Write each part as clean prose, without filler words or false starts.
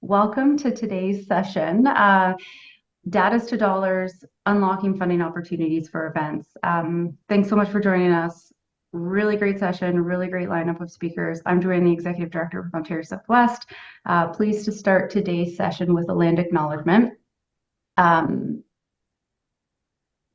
Welcome to today's session, Datas to Dollars, Unlocking Funding Opportunities for Events. Thanks so much for joining us. Really great session, really great lineup of speakers. I'm Joanne, the Executive Director of Ontario Southwest. Pleased to start today's session with a land acknowledgement.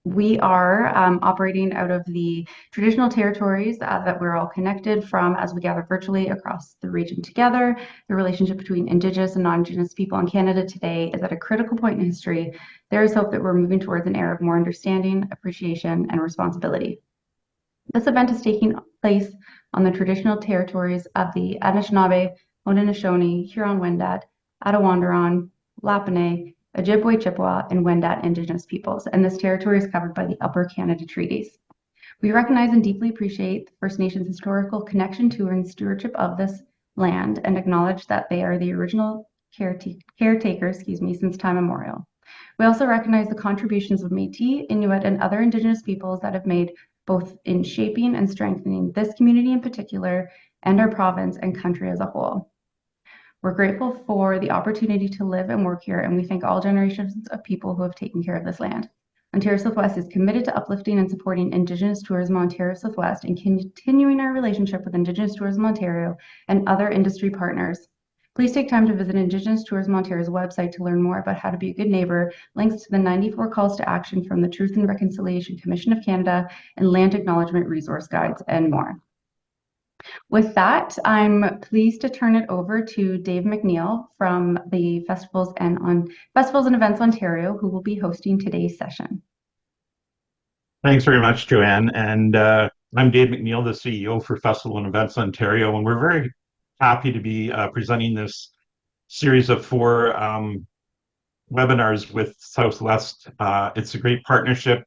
We are operating out of the traditional territories that we're all connected from as we gather virtually across the region together. The relationship between Indigenous and non-Indigenous people in Canada today is at a critical point in history. There is hope that we're moving towards an era of more understanding, appreciation, and responsibility. This event is taking place on the traditional territories of the Anishinaabe, Haudenosaunee, Huron-Wendat, Attawandaron, Lapine, Ojibwe, Chippewa, and Wendat Indigenous peoples, and this territory is covered by the Upper Canada Treaties. We recognize and deeply appreciate the First Nations' historical connection to and stewardship of this land and acknowledge that they are the original caretakers, since time immemorial. We also recognize the contributions of Métis, Inuit, and other Indigenous peoples that have made both in shaping and strengthening this community in particular and our province and country as a whole. We're grateful for the opportunity to live and work here, and we thank all generations of people who have taken care of this land. Ontario Southwest is committed to uplifting and supporting Indigenous tourism in Ontario Southwest and continuing our relationship with Indigenous Tourism Ontario and other industry partners. Please take time to visit Indigenous Tourism Ontario's website to learn more about how to be a good neighbor, links to the 94 calls to action from the Truth and Reconciliation Commission of Canada, and land acknowledgement resource guides, and more. With that, I'm pleased to turn it over to Dave McNeil from the Festivals and Events Ontario, who will be hosting today's session. Thanks very much, Joanne. And I'm Dave McNeil, the CEO for Festival and Events Ontario, and we're very happy to be presenting this series of 4 webinars with Southwest. It's a great partnership.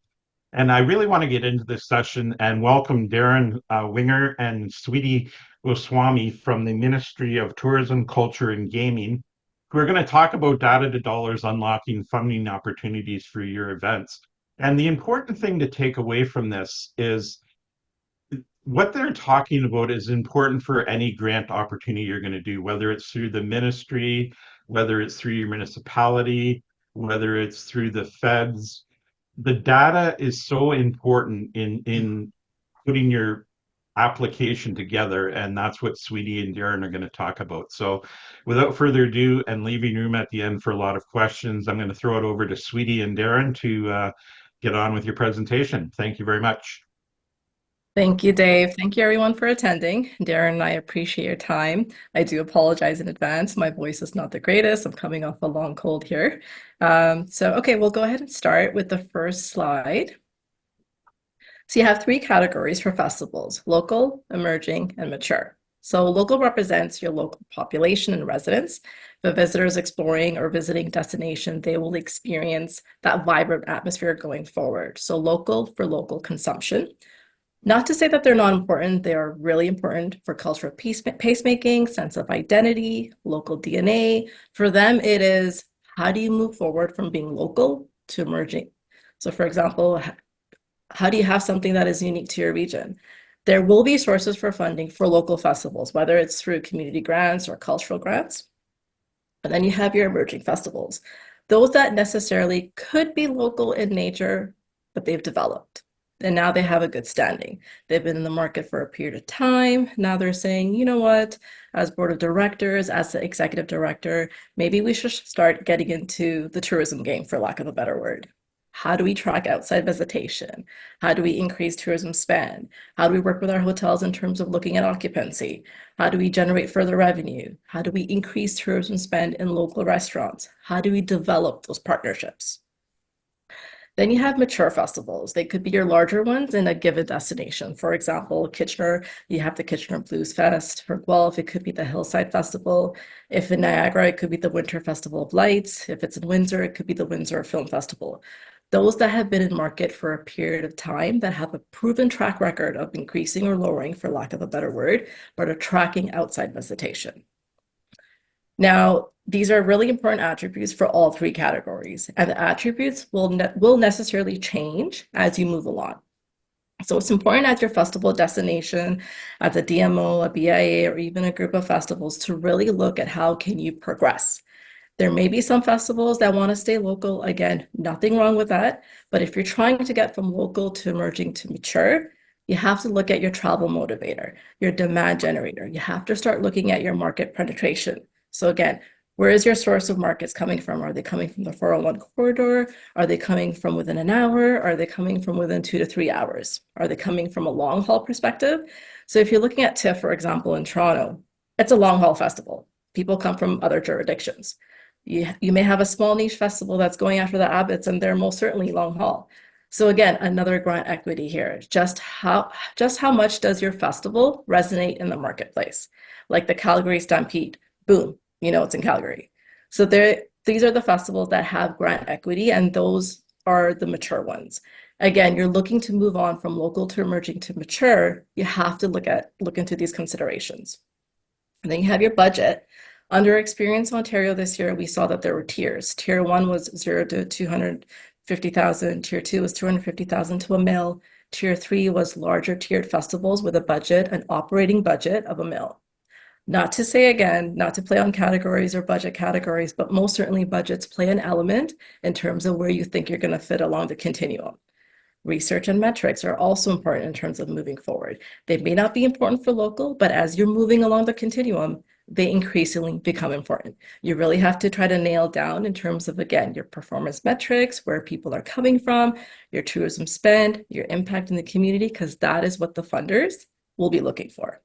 And I really want to get into this session and welcome Darren Winger and Sweety Goswani from the Ministry of Tourism, Culture, and Gaming, who are going to talk about data to dollars unlocking funding opportunities for your events. And the important thing to take away from this is what they're talking about is important for any grant opportunity you're going to do, whether it's through the ministry, whether it's through your municipality, whether it's through the feds. The data is so important in putting your application together, and that's what Sweety and Darren are going to talk about. So without further ado, and leaving room at the end for a lot of questions, I'm going to throw it over to Sweety and Darren to get on with your presentation. Thank you very much. Thank you, Dave. Thank you, everyone, for attending. Darren and I appreciate your time. I do apologize in advance. My voice is not the greatest. I'm coming off a long cold here. Okay, we'll go ahead and start with the first slide. So you have 3 categories for festivals: local, emerging, and mature. So local represents your local population and residents. If a visitor is exploring or visiting destination, they will experience that vibrant atmosphere going forward. So local for local consumption. Not to say that they're not important, they are really important for cultural pacemaking, sense of identity, local DNA. For them, it is, how do you move forward from being local to emerging? So for example, how do you have something that is unique to your region? There will be sources for funding for local festivals, whether it's through community grants or cultural grants. And then you have your emerging festivals, those that necessarily could be local in nature, but they've developed. And now they have a good standing. They've been in the market for a period of time. Now they're saying, you know what, as board of directors, as the executive director, maybe we should start getting into the tourism game, for lack of a better word. How do we track outside visitation? How do we increase tourism spend? How do we work with our hotels in terms of looking at occupancy? How do we generate further revenue? How do we increase tourism spend in local restaurants? How do we develop those partnerships? Then you have mature festivals. They could be your larger ones in a given destination. For example, Kitchener, you have the Kitchener Blues Fest. For Guelph, it could be the Hillside Festival. If in Niagara, it could be the Winter Festival of Lights. If it's in Windsor, it could be the Windsor Film Festival. Those that have been in market for a period of time, that have a proven track record of increasing or lowering, for lack of a better word, but are tracking outside visitation. Now, these are really important attributes for all 3 categories, and the attributes will necessarily change as you move along. So it's important at your festival destination, at the DMO, a BIA, or even a group of festivals to really look at how can you progress. There may be some festivals that want to stay local. Again, nothing wrong with that. But if you're trying to get from local to emerging to mature, you have to look at your travel motivator, your demand generator. You have to start looking at your market penetration. So again, where is your source of markets coming from? Are they coming from the 401 corridor? Are they coming from within an hour? Are they coming from within 2 to 3 hours? Are they coming from a long haul perspective? So if you're looking at TIFF, for example, in Toronto, it's a long haul festival. People come from other jurisdictions. You may have a small niche festival that's going after the Abbotts, and they're most certainly long haul. So again, another grant equity here. Just how much does your festival resonate in the marketplace? Like the Calgary Stampede, boom, it's in Calgary. So these are the festivals that have grant equity, and those are the mature ones. Again, you're looking to move on from local to emerging to mature, you have to look into these considerations. And then you have your budget. Under Experience Ontario this year, we saw that there were tiers. Tier 1 was 0 to 250,000. Tier 2 was 250,000 to $1 million. Tier 3 was larger tiered festivals with an operating budget of $1 million. Not to say again, not to play on categories or budget categories, but most certainly budgets play an element in terms of where you think you're going to fit along the continuum. Research and metrics are also important in terms of moving forward. They may not be important for local, but as you're moving along the continuum, they increasingly become important. You really have to try to nail down in terms of, again, your performance metrics, where people are coming from, your tourism spend, your impact in the community, because that is what the funders will be looking for.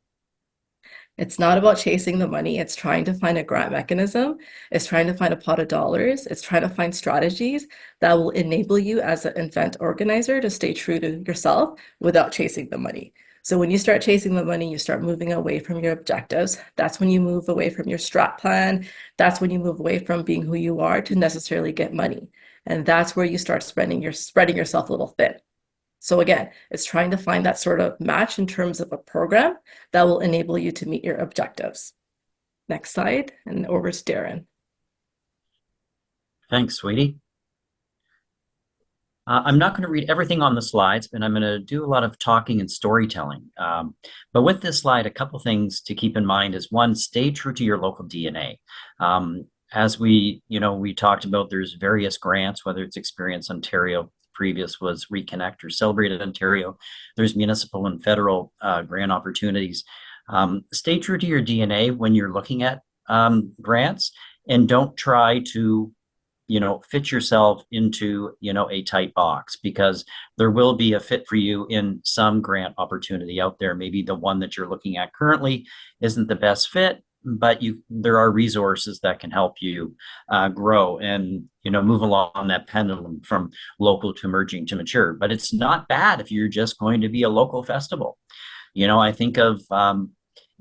It's not about chasing the money. It's trying to find a grant mechanism. It's trying to find a pot of dollars. It's trying to find strategies that will enable you as an event organizer to stay true to yourself without chasing the money. So when you start chasing the money, you start moving away from your objectives. That's when you move away from your strat plan. That's when you move away from being who you are to necessarily get money. And that's where you start spreading yourself a little thin. So again, it's trying to find that sort of match in terms of a program that will enable you to meet your objectives. Next slide, and over to Darren. Thanks, Sweety. I'm not going to read everything on the slides, but I'm going to do a lot of talking and storytelling. But with this slide, a couple things to keep in mind is one, stay true to your local DNA. As we talked about, there's various grants, whether it's Experience Ontario, previous was Reconnect or Celebrated Ontario. There's municipal and federal grant opportunities. Stay true to your DNA when you're looking at grants, and don't try to fit yourself into a tight box, because there will be a fit for you in some grant opportunity out there. Maybe the one that you're looking at currently isn't the best fit, but there are resources that can help you grow and move along that pendulum from local to emerging to mature. But it's not bad if you're just going to be a local festival. I think of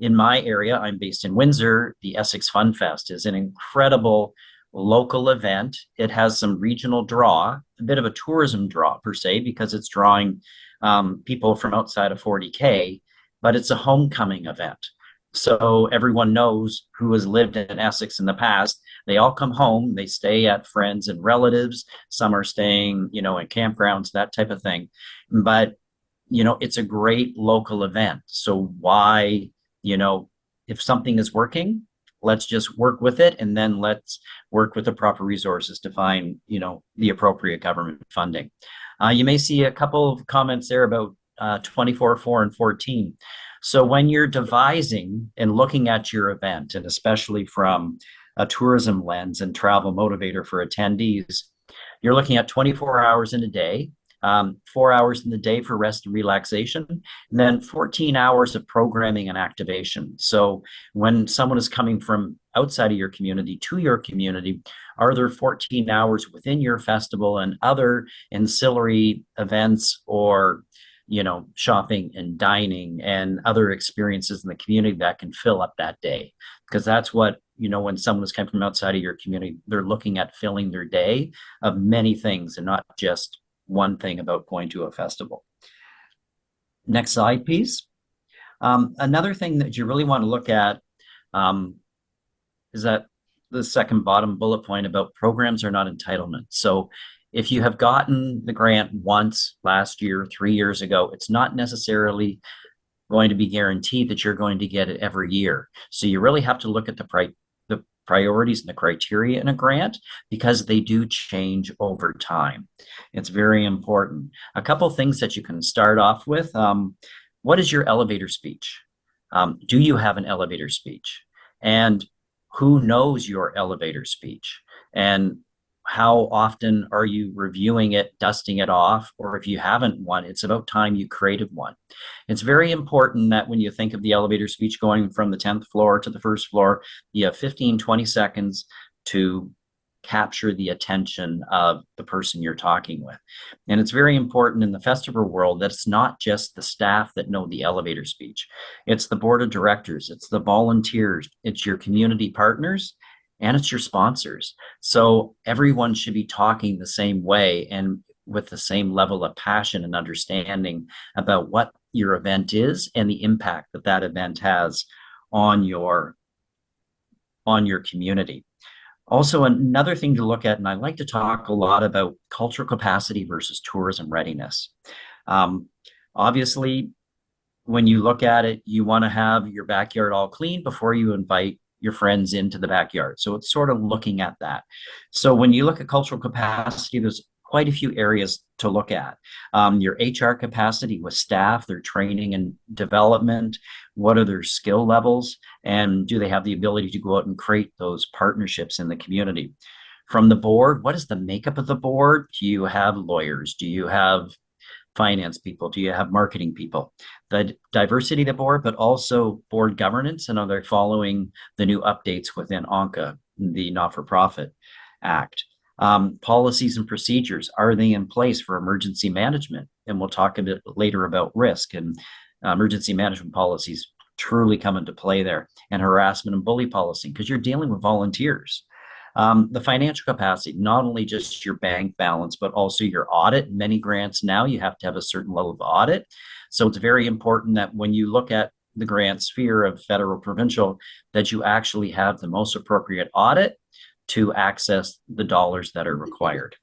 in my area, I'm based in Windsor, the Essex Fun Fest is an incredible local event. It has some regional draw, a bit of a tourism draw per se, because it's drawing people from outside of 40K, but it's a homecoming event. So everyone knows who has lived in Essex in the past. They all come home, they stay at friends and relatives. Some are staying, in campgrounds, that type of thing. But, it's a great local event. So why, if something is working, let's just work with it, and then let's work with the proper resources to find, the appropriate government funding. You may see a couple of comments there about 24, 4, and 14. So when you're devising and looking at your event, and especially from a tourism lens and travel motivator for attendees, you're looking at 24 hours in a day, 4 hours in the day for rest and relaxation, and then 14 hours of programming and activation. So when someone is coming from outside of your community to your community, are there 14 hours within your festival and other ancillary events, or shopping and dining and other experiences in the community that can fill up that day? Because that's what, when someone is coming from outside of your community, they're looking at filling their day of many things and not just one thing about going to a festival. Next slide, please. Another thing that you really want to look at is that the second bottom bullet point about programs are not entitlements. So if you have gotten the grant once last year, 3 years ago, it's not necessarily going to be guaranteed that you're going to get it every year. So you really have to look at the priorities and the criteria in a grant because they do change over time. It's very important. A couple things that you can start off with. What is your elevator speech? Do you have an elevator speech? And who knows your elevator speech? And how often are you reviewing it, dusting it off? Or if you haven't one, it's about time you created one. It's very important that when you think of the elevator speech going from the 10th floor to the first floor, you have 15, 20 seconds to capture the attention of the person you're talking with. And it's very important in the festival world that it's not just the staff that know the elevator speech. It's the board of directors, it's the volunteers, it's your community partners, and it's your sponsors. So everyone should be talking the same way and with the same level of passion and understanding about what your event is and the impact that that event has on your community. Also, another thing to look at, and I like to talk a lot about cultural capacity versus tourism readiness. Obviously, when you look at it, you want to have your backyard all clean before you invite your friends into the backyard. So it's sort of looking at that. So when you look at cultural capacity, there's quite a few areas to look at. Your HR capacity with staff, their training and development, what are their skill levels, and do they have the ability to go out and create those partnerships in the community? From the board, what is the makeup of the board? Do you have lawyers? Do you have finance people? Do you have marketing people? The diversity of the board, but also board governance, and are they following the new updates within ONCA, the Not-for-Profit Act? Policies and procedures, are they in place for emergency management? And we'll talk a bit later about risk, and emergency management policies truly come into play there, and harassment and bully policy, because you're dealing with volunteers. The financial capacity, not only just your bank balance, but also your audit. Many grants now, you have to have a certain level of audit. So it's very important that when you look at the grant sphere of federal, provincial, that you actually have the most appropriate audit to access the dollars that are required.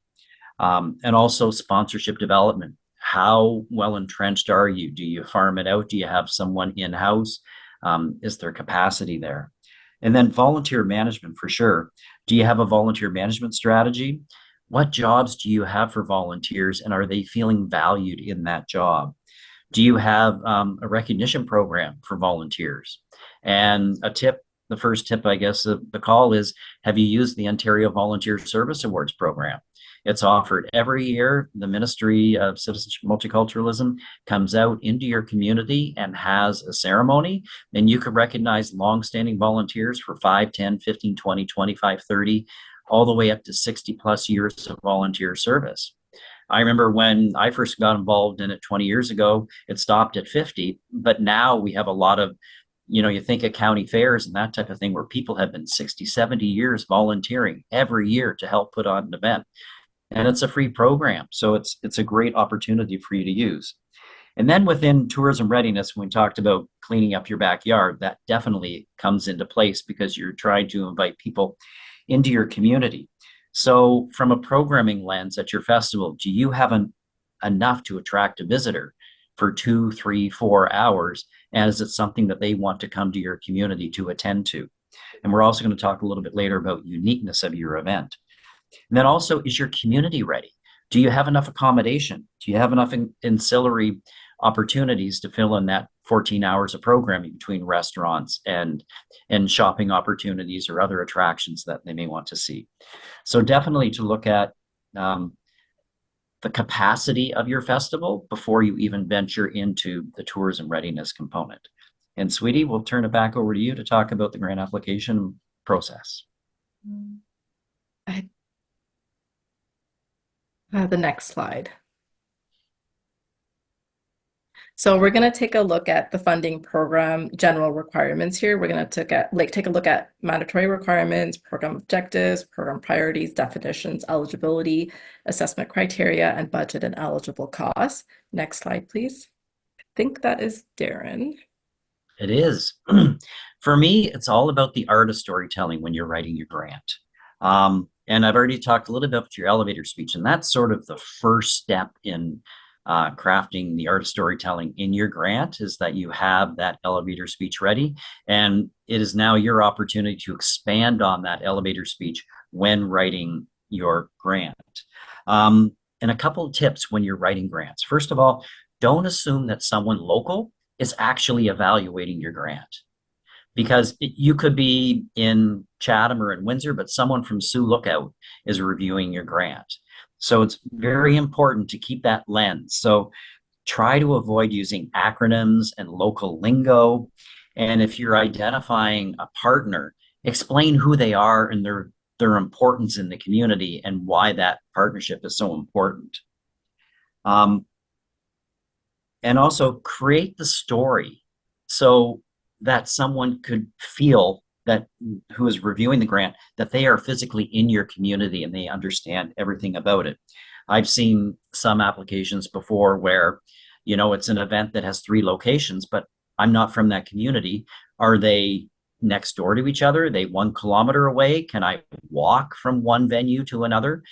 And also sponsorship development. How well entrenched are you? Do you farm it out? Do you have someone in-house? Is there capacity there? And then volunteer management, for sure. Do you have a volunteer management strategy? What jobs do you have for volunteers, and are they feeling valued in that job? Do you have a recognition program for volunteers? And a tip, the first tip, I guess, of the call is, have you used the Ontario Volunteer Service Awards program? It's offered every year. The Ministry of Citizenship and Multiculturalism comes out into your community and has a ceremony, and you can recognize longstanding volunteers for 5, 10, 15, 20, 25, 30, all the way up to 60 plus years of volunteer service. I remember when I first got involved in it 20 years ago, it stopped at 50, but now we have a lot of, you think of county fairs and that type of thing where people have been 60, 70 years volunteering every year to help put on an event. And it's a free program. So it's a great opportunity for you to use. And then within tourism readiness, when we talked about cleaning up your backyard, that definitely comes into place because you're trying to invite people into your community. So from a programming lens at your festival, do you have enough to attract a visitor for 2, 3, 4 hours? And is it something that they want to come to your community to attend to? And we're also going to talk a little bit later about uniqueness of your event. And then also, is your community ready? Do you have enough accommodation? Do you have enough ancillary opportunities to fill in that 14 hours of programming between restaurants and shopping opportunities or other attractions that they may want to see? So definitely to look at the capacity of your festival before you even venture into the tourism readiness component. And Sweety, we'll turn it back over to you to talk about the grant application process. The next slide. So we're going to take a look at the funding program general requirements here. We're going to take a look at mandatory requirements, program objectives, program priorities, definitions, eligibility, assessment criteria, and budget and eligible costs. Next slide, please. I think that is Darren. It is. For me, it's all about the art of storytelling when you're writing your grant. And I've already talked a little bit about your elevator speech, and that's sort of the first step in crafting the art of storytelling in your grant is that you have that elevator speech ready, and it is now your opportunity to expand on that elevator speech when writing your grant. And a couple of tips when you're writing grants. First of all, don't assume that someone local is actually evaluating your grant, because you could be in Chatham or in Windsor, but someone from Sioux Lookout is reviewing your grant. So it's very important to keep that lens. So try to avoid using acronyms and local lingo. And if you're identifying a partner, explain who they are and their importance in the community and why that partnership is so important. And also create the story so that someone could feel that who is reviewing the grant, that they are physically in your community and they understand everything about it. I've seen some applications before where, it's an event that has 3 locations, but I'm not from that community. Are they next door to each other? Are they 1 kilometer away? Can I walk from one venue to another?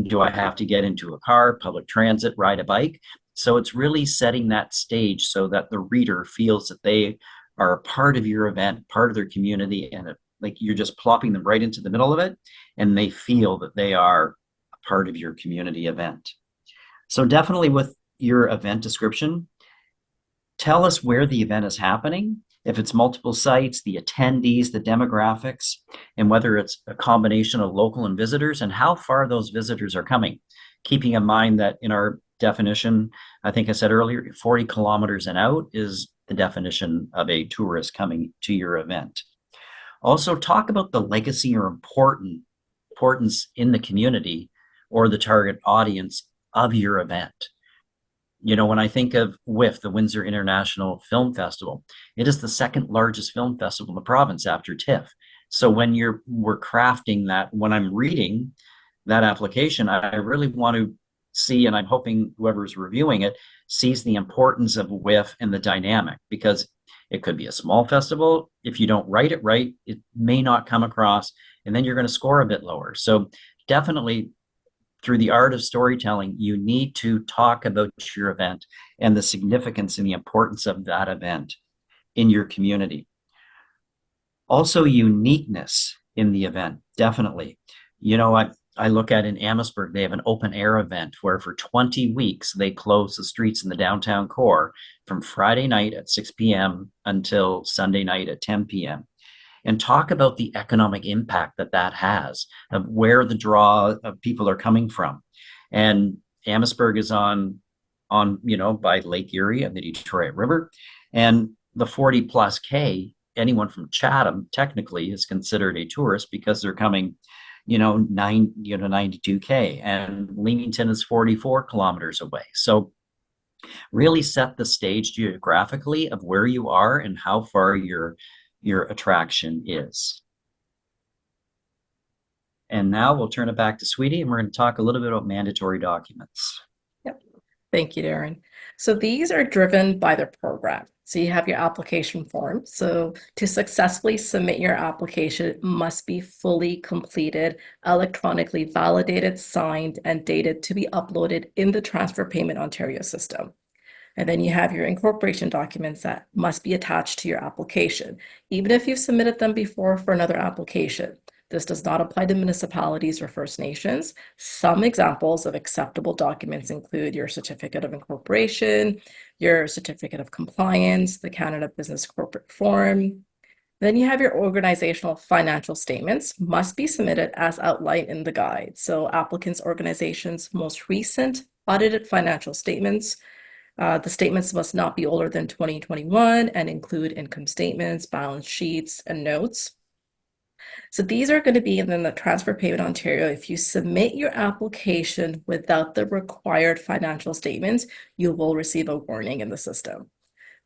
Do I have to get into a car, public transit, ride a bike? So it's really setting that stage so that the reader feels that they are a part of your event, part of their community, and like you're just plopping them right into the middle of it, and they feel that they are a part of your community event. So definitely with your event description, tell us where the event is happening, if it's multiple sites, the attendees, the demographics, and whether it's a combination of local and visitors, and how far those visitors are coming. Keeping in mind that in our definition, I think I said earlier, 40 kilometers and out is the definition of a tourist coming to your event. Also, talk about the legacy or importance in the community or the target audience of your event. When I think of WIFF, the Windsor International Film Festival, it is the 2nd largest film festival in the province after TIFF. So when we're crafting that, when I'm reading that application, I really want to see, and I'm hoping whoever's reviewing it sees the importance of WIFF and the dynamic, because it could be a small festival. If you don't write it right, it may not come across, and then you're going to score a bit lower. So definitely through the art of storytelling, you need to talk about your event and the significance and the importance of that event in your community. Also, uniqueness in the event, definitely. I look at in Amherstburg, they have an open air event where for 20 weeks, they close the streets in the downtown core from Friday night at 6 p.m. until Sunday night at 10 p.m. And talk about the economic impact that has, of where the draw of people are coming from. And Amherstburg is on by Lake Erie and the Detroit River, and the 40 plus K, anyone from Chatham technically is considered a tourist because they're coming 92K, and Leamington is 44 kilometers away. So really set the stage geographically of where you are and how far your attraction is. And now we'll turn it back to Sweety, and we're going to talk a little bit about mandatory documents. Yep. Thank you, Darren. So these are driven by the program. So you have your application form. So to successfully submit your application, it must be fully completed, electronically validated, signed, and dated to be uploaded in the Transfer Payment Ontario system. And then you have your incorporation documents that must be attached to your application, even if you've submitted them before for another application. This does not apply to municipalities or First Nations. Some examples of acceptable documents include your certificate of incorporation, your certificate of compliance, the Canada Business Corporate Form. Then you have your organizational financial statements must be submitted as outlined in the guide. So applicants' organization's most recent audited financial statements. The statements must not be older than 2021 and include income statements, balance sheets, and notes. So these are going to be in the Transfer Payment Ontario. If you submit your application without the required financial statements, you will receive a warning in the system.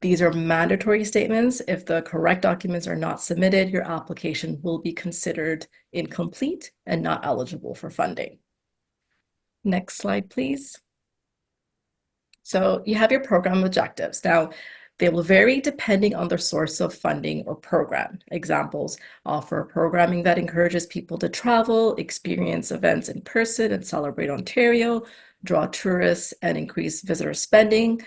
These are mandatory statements. If the correct documents are not submitted, your application will be considered incomplete and not eligible for funding. Next slide, please. So you have your program objectives. Now, they will vary depending on the source of funding or program. Examples offer programming that encourages people to travel, experience events in person, and celebrate Ontario. draw tourists, and increase visitor spending.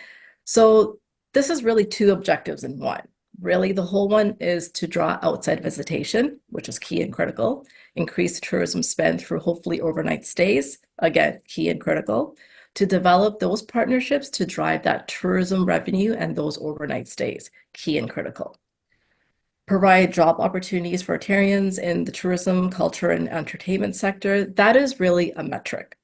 So this is really two objectives in one. Really, the whole one is to draw outside visitation, which is key and critical, increase tourism spend through hopefully overnight stays, again, key and critical, to develop those partnerships to drive that tourism revenue and those overnight stays, key and critical. Provide job opportunities for Ontarians in the tourism, culture, and entertainment sector. That is really a metric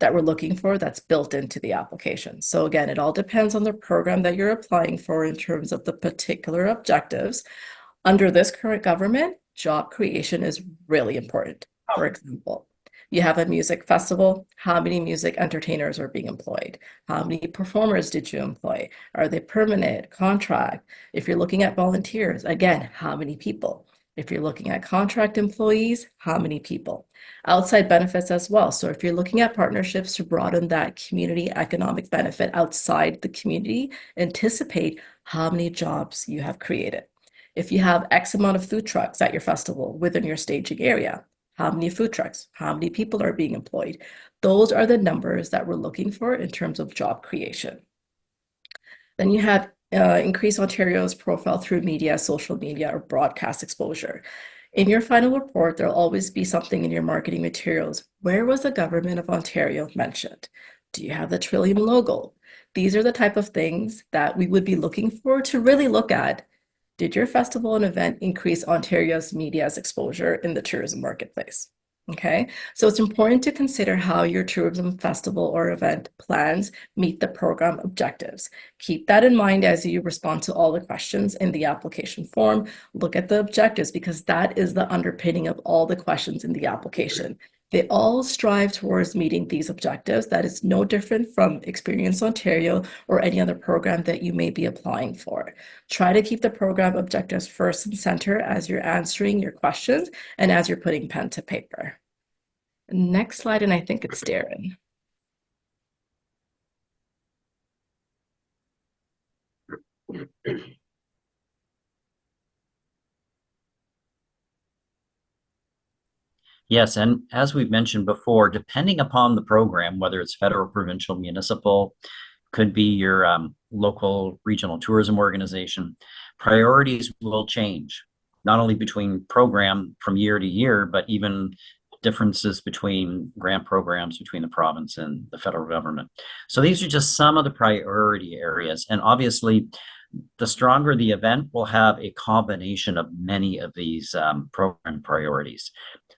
that we're looking for that's built into the application. So again, it all depends on the program that you're applying for in terms of the particular objectives. Under this current government, job creation is really important. For example, you have a music festival. How many music entertainers are being employed? How many performers did you employ? Are they permanent, contract? If you're looking at volunteers, again, how many people? If you're looking at contract employees, how many people? Outside benefits as well. So if you're looking at partnerships to broaden that community economic benefit outside the community, anticipate how many jobs you have created. If you have X amount of food trucks at your festival within your staging area, how many food trucks, how many people are being employed? Those are the numbers that we're looking for in terms of job creation. Then you have increase Ontario's profile through media, social media, or broadcast exposure. In your final report, there'll always be something in your marketing materials. Where was the Government of Ontario mentioned? Do you have the Trillium logo? These are the type of things that we would be looking for to really look at. Did your festival and event increase Ontario's media's exposure in the tourism marketplace? Okay, so it's important to consider how your tourism festival or event plans meet the program objectives. Keep that in mind as you respond to all the questions in the application form. Look at the objectives because that is the underpinning of all the questions in the application. They all strive towards meeting these objectives. That is no different from Experience Ontario or any other program that you may be applying for. Try to keep the program objectives first and center as you're answering your questions and as you're putting pen to paper. Next slide, and I think it's Darren. Yes, and as we've mentioned before, depending upon the program, whether it's federal, provincial, municipal, could be your local regional tourism organization, priorities will change, not only between program from year to year, but even differences between grant programs between the province and the federal government. So these are just some of the priority areas. And obviously, the stronger the event will have a combination of many of these program priorities.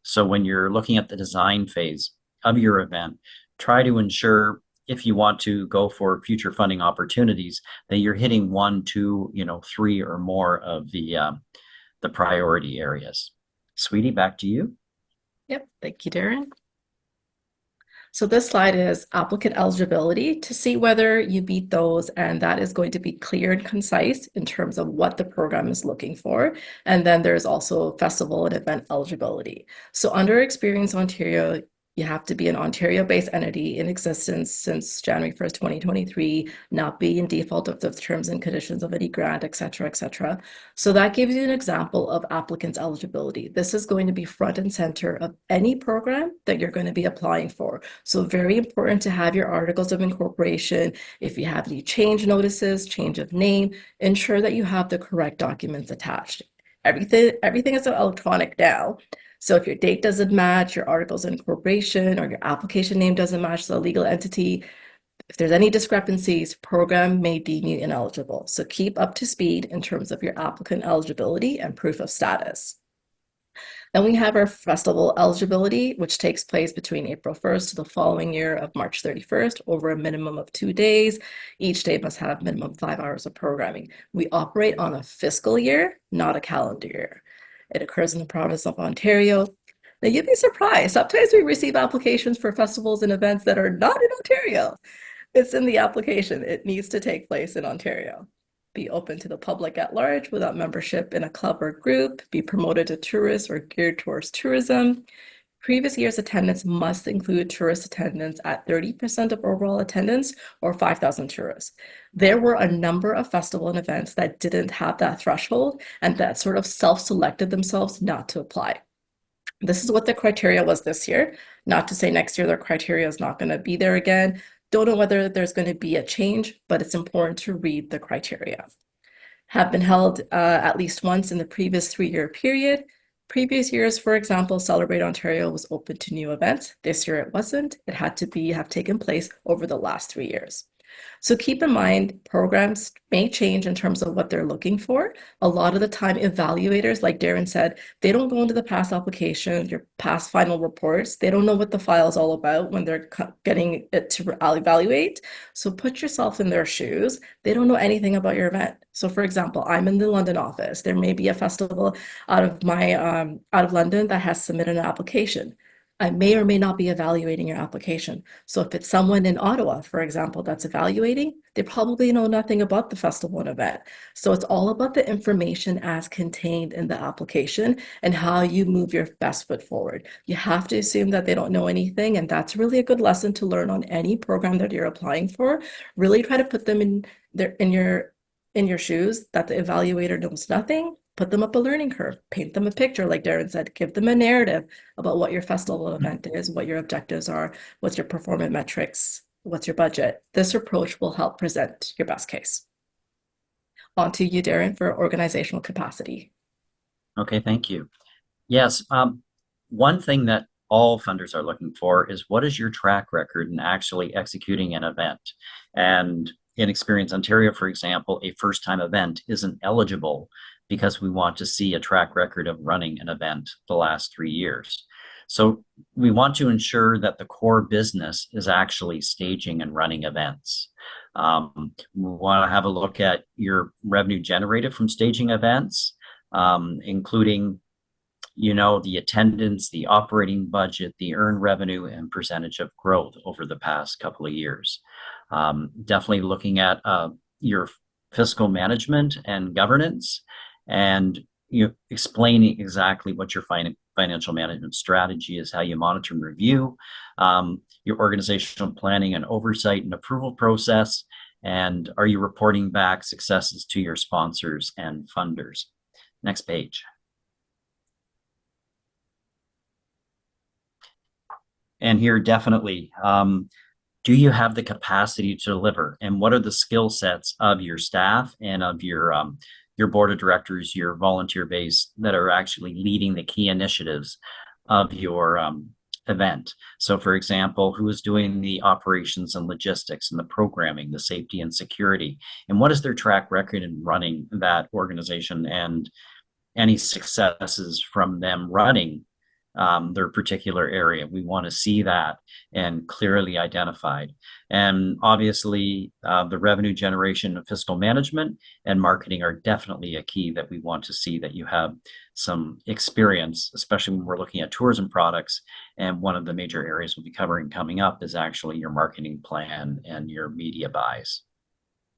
So when you're looking at the design phase of your event, try to ensure if you want to go for future funding opportunities that you're hitting 1, 2, 3 or more of the priority areas. Sweety, back to you. Yep, thank you, Darren. So this slide is applicant eligibility to see whether you meet those, and that is going to be clear and concise in terms of what the program is looking for. And then there's also festival and event eligibility. So under Experience Ontario, you have to be an Ontario-based entity in existence since January 1st, 2023, not be in default of the terms and conditions of any grant, et cetera, et cetera. So that gives you an example of applicants' eligibility. This is going to be front and center of any program that you're going to be applying for. So very important to have your articles of incorporation. If you have any change notices, change of name, ensure that you have the correct documents attached. Everything is electronic now. So if your date doesn't match, your articles of incorporation or your application name doesn't match the legal entity, if there's any discrepancies, program may deem you ineligible. So keep up to speed in terms of your applicant eligibility and proof of status. Then we have our festival eligibility, which takes place between April 1st to the following year of March 31st over a minimum of 2 days. Each day must have minimum 5 hours of programming. We operate on a fiscal year, not a calendar year. It occurs in the province of Ontario. Now you'd be surprised. Sometimes we receive applications for festivals and events that are not in Ontario. It's in the application. It needs to take place in Ontario. Be open to the public at large without membership in a club or group. Be promoted to tourists or geared towards tourism. Previous year's attendance must include tourist attendance at 30% of overall attendance or 5,000 tourists. There were a number of festival and events that didn't have that threshold and that sort of self-selected themselves not to apply. This is what the criteria was this year. Not to say next year their criteria is not going to be there again. Don't know whether there's going to be a change, but it's important to read the criteria. Have been held at least once in the previous 3-year period. Previous years, for example, Celebrate Ontario was open to new events. This year it wasn't. It had to have taken place over the last 3 years. So keep in mind, programs may change in terms of what they're looking for. A lot of the time, evaluators, like Darren said, they don't go into the past application, your past final reports. They don't know what the file is all about when they're getting it to evaluate. So put yourself in their shoes. They don't know anything about your event. So for example, I'm in the London office. There may be a festival out of London that has submitted an application. I may or may not be evaluating your application. So if it's someone in Ottawa, for example, that's evaluating, they probably know nothing about the festival and event. So it's all about the information as contained in the application and how you move your best foot forward. You have to assume that they don't know anything, and that's really a good lesson to learn on any program that you're applying for. Really try to put them in your shoes, that the evaluator knows nothing. Put them up a learning curve, paint them a picture, like Darren said, give them a narrative about what your festival event is, what your objectives are, what's your performance metrics, what's your budget. This approach will help present your best case. On to you, Darren, for organizational capacity. Okay, thank you. Yes, one thing that all funders are looking for is what is your track record in actually executing an event? And in Experience Ontario, for example, a first-time event isn't eligible because we want to see a track record of running an event the last 3 years. So we want to ensure that the core business is actually staging and running events. We want to have a look at your revenue generated from staging events, including the attendance, the operating budget, the earned revenue, and percentage of growth over the past couple of years. Definitely looking at your fiscal management and governance, and explaining exactly what your financial management strategy is, how you monitor and review, your organizational planning and oversight and approval process, and are you reporting back successes to your sponsors and funders. Next page. And here, definitely, do you have the capacity to deliver? And what are the skill sets of your staff and of your board of directors, your volunteer base that are actually leading the key initiatives of your event? So for example, who is doing the operations and logistics and the programming, the safety and security? And what is their track record in running that organization, and any successes from them running their particular area? We want to see that and clearly identified. And obviously, the revenue generation and fiscal management and marketing are definitely a key that we want to see that you have some experience, especially when we're looking at tourism products. And one of the major areas we'll be covering coming up is actually your marketing plan and your media buys.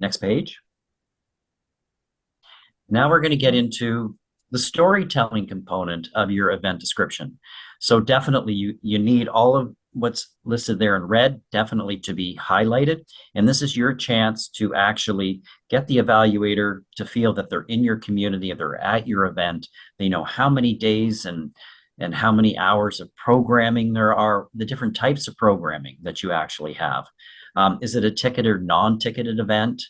Next page. Now we're going to get into the storytelling component of your event description. So definitely you need all of what's listed there in red definitely to be highlighted. And this is your chance to actually get the evaluator to feel that they're in your community, they're at your event, they know how many days and how many hours of programming there are, the different types of programming that you actually have. Is it a ticketed or non-ticketed event?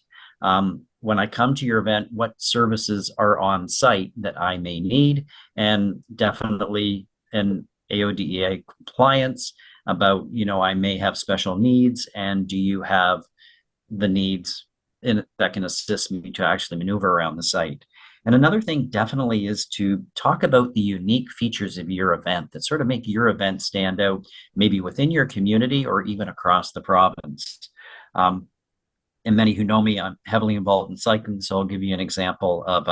When I come to your event, what services are on site that I may need? And definitely an AODEA compliance about, I may have special needs, and do you have the needs that can assist me to actually maneuver around the site? And another thing definitely is to talk about the unique features of your event that sort of make your event stand out, maybe within your community or even across the province. And many who know me, I'm heavily involved in cycling, so I'll give you an example of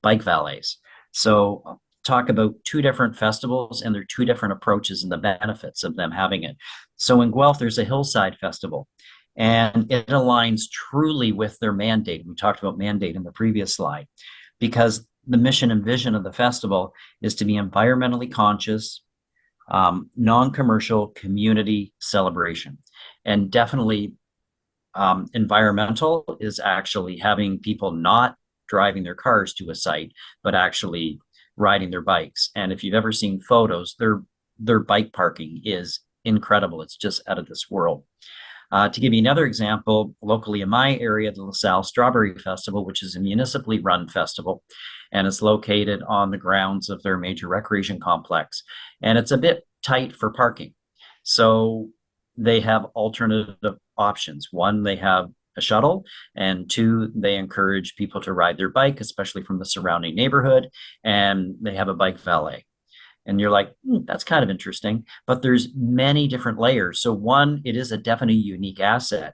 bike valets. So talk about 2 different festivals and their 2 different approaches and the benefits of them having it. So in Guelph, there's a Hillside Festival, and it aligns truly with their mandate. We talked about mandate in the previous slide, because the mission and vision of the festival is to be environmentally conscious, non-commercial community celebration. And definitely environmental is actually having people not driving their cars to a site, but actually riding their bikes. And if you've ever seen photos, their bike parking is incredible. It's just out of this world. To give you another example, locally in my area, the LaSalle Strawberry Festival, which is a municipally run festival, and it's located on the grounds of their major recreation complex. And it's a bit tight for parking. So they have alternative options. One, they have a shuttle, and two, they encourage people to ride their bike, especially from the surrounding neighborhood, and they have a bike valet. And you're like, that's kind of interesting, but there's many different layers. So one, it is a definitely unique asset,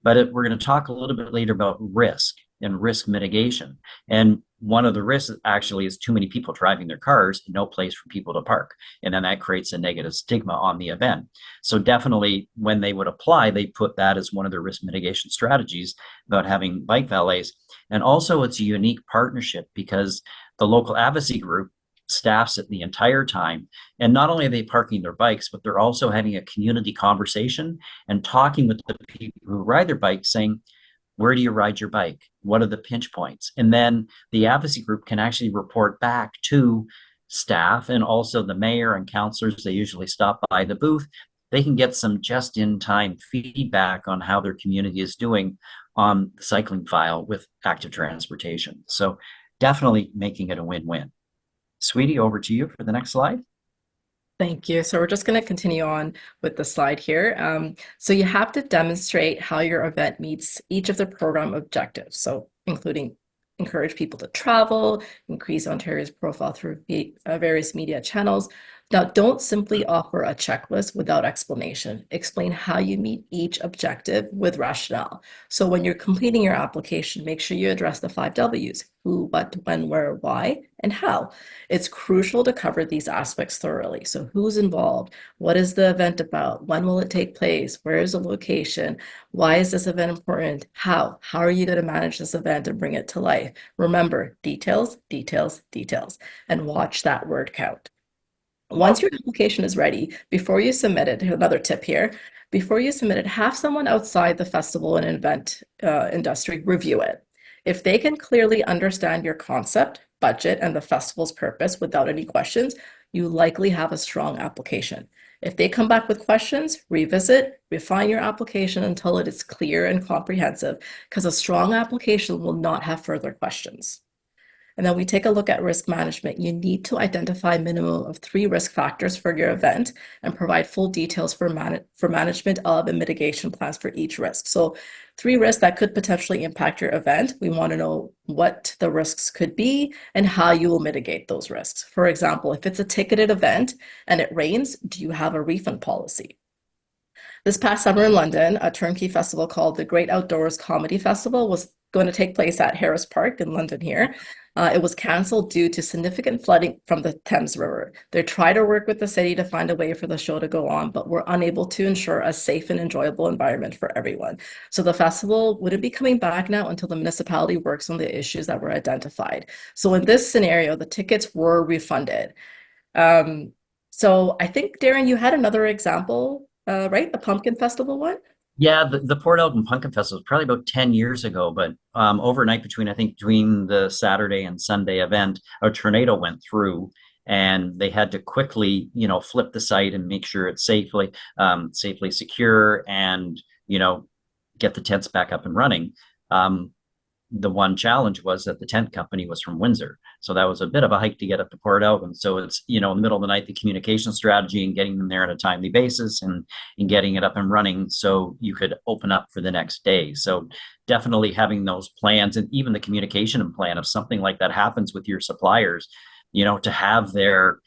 but we're going to talk a little bit later about risk and risk mitigation. And one of the risks actually is too many people driving their cars, no place for people to park. And then that creates a negative stigma on the event. So definitely when they would apply, they put that as one of their risk mitigation strategies about having bike valets. And also it's a unique partnership because the local advocacy group staffs it the entire time. And not only are they parking their bikes, but they're also having a community conversation and talking with the people who ride their bikes, saying, where do you ride your bike? What are the pinch points? And then the advocacy group can actually report back to staff and also the mayor and councilors. They usually stop by the booth. They can get some just in time feedback on how their community is doing on the cycling file with active transportation. So definitely making it a win-win. Sweety, over to you for the next slide. Thank you. So we're just going to continue on with the slide here. So you have to demonstrate how your event meets each of the program objectives. So including encourage people to travel, increase Ontario's profile through various media channels. Now, don't simply offer a checklist without explanation. Explain how you meet each objective with rationale. So when you're completing your application, make sure you address the 5 W's: who, what, when, where, why, and how. It's crucial to cover these aspects thoroughly. So who's involved? What is the event about? When will it take place? Where is the location? Why is this event important? How? How are you going to manage this event and bring it to life? Remember, details, details, details, and watch that word count. Once your application is ready, before you submit it, another tip here, before you submit it, have someone outside the festival and event industry review it. If they can clearly understand your concept, budget, and the festival's purpose without any questions, you likely have a strong application. If they come back with questions, revisit, refine your application until it is clear and comprehensive, because a strong application will not have further questions. And then we take a look at risk management. You need to identify a minimum of 3 risk factors for your event and provide full details for management of and mitigation plans for each risk. So 3 risks that could potentially impact your event. We want to know what the risks could be and how you will mitigate those risks. For example, if it's a ticketed event and it rains, do you have a refund policy? This past summer in London, a turnkey festival called the Great Outdoors Comedy Festival was going to take place at Harris Park in London here. It was canceled due to significant flooding from the Thames River. They tried to work with the city to find a way for the show to go on, but were unable to ensure a safe and enjoyable environment for everyone. So the festival wouldn't be coming back now until the municipality works on the issues that were identified. So in this scenario, the tickets were refunded. So I think, Darren, you had another example, right? The Pumpkin Festival one? Yeah, the Port Elgin Pumpkin Festival was probably about 10 years ago, but overnight between the Saturday and Sunday event, a tornado went through and they had to quickly, flip the site and make sure it's safely secure and, get the tents back up and running. The one challenge was that the tent company was from Windsor. So that was a bit of a hike to get up to Port Elgin. So it's, in the middle of the night, the communication strategy and getting them there on a timely basis and getting it up and running so you could open up for the next day. So definitely having those plans and even the communication plan if something like that happens with your suppliers, to have their,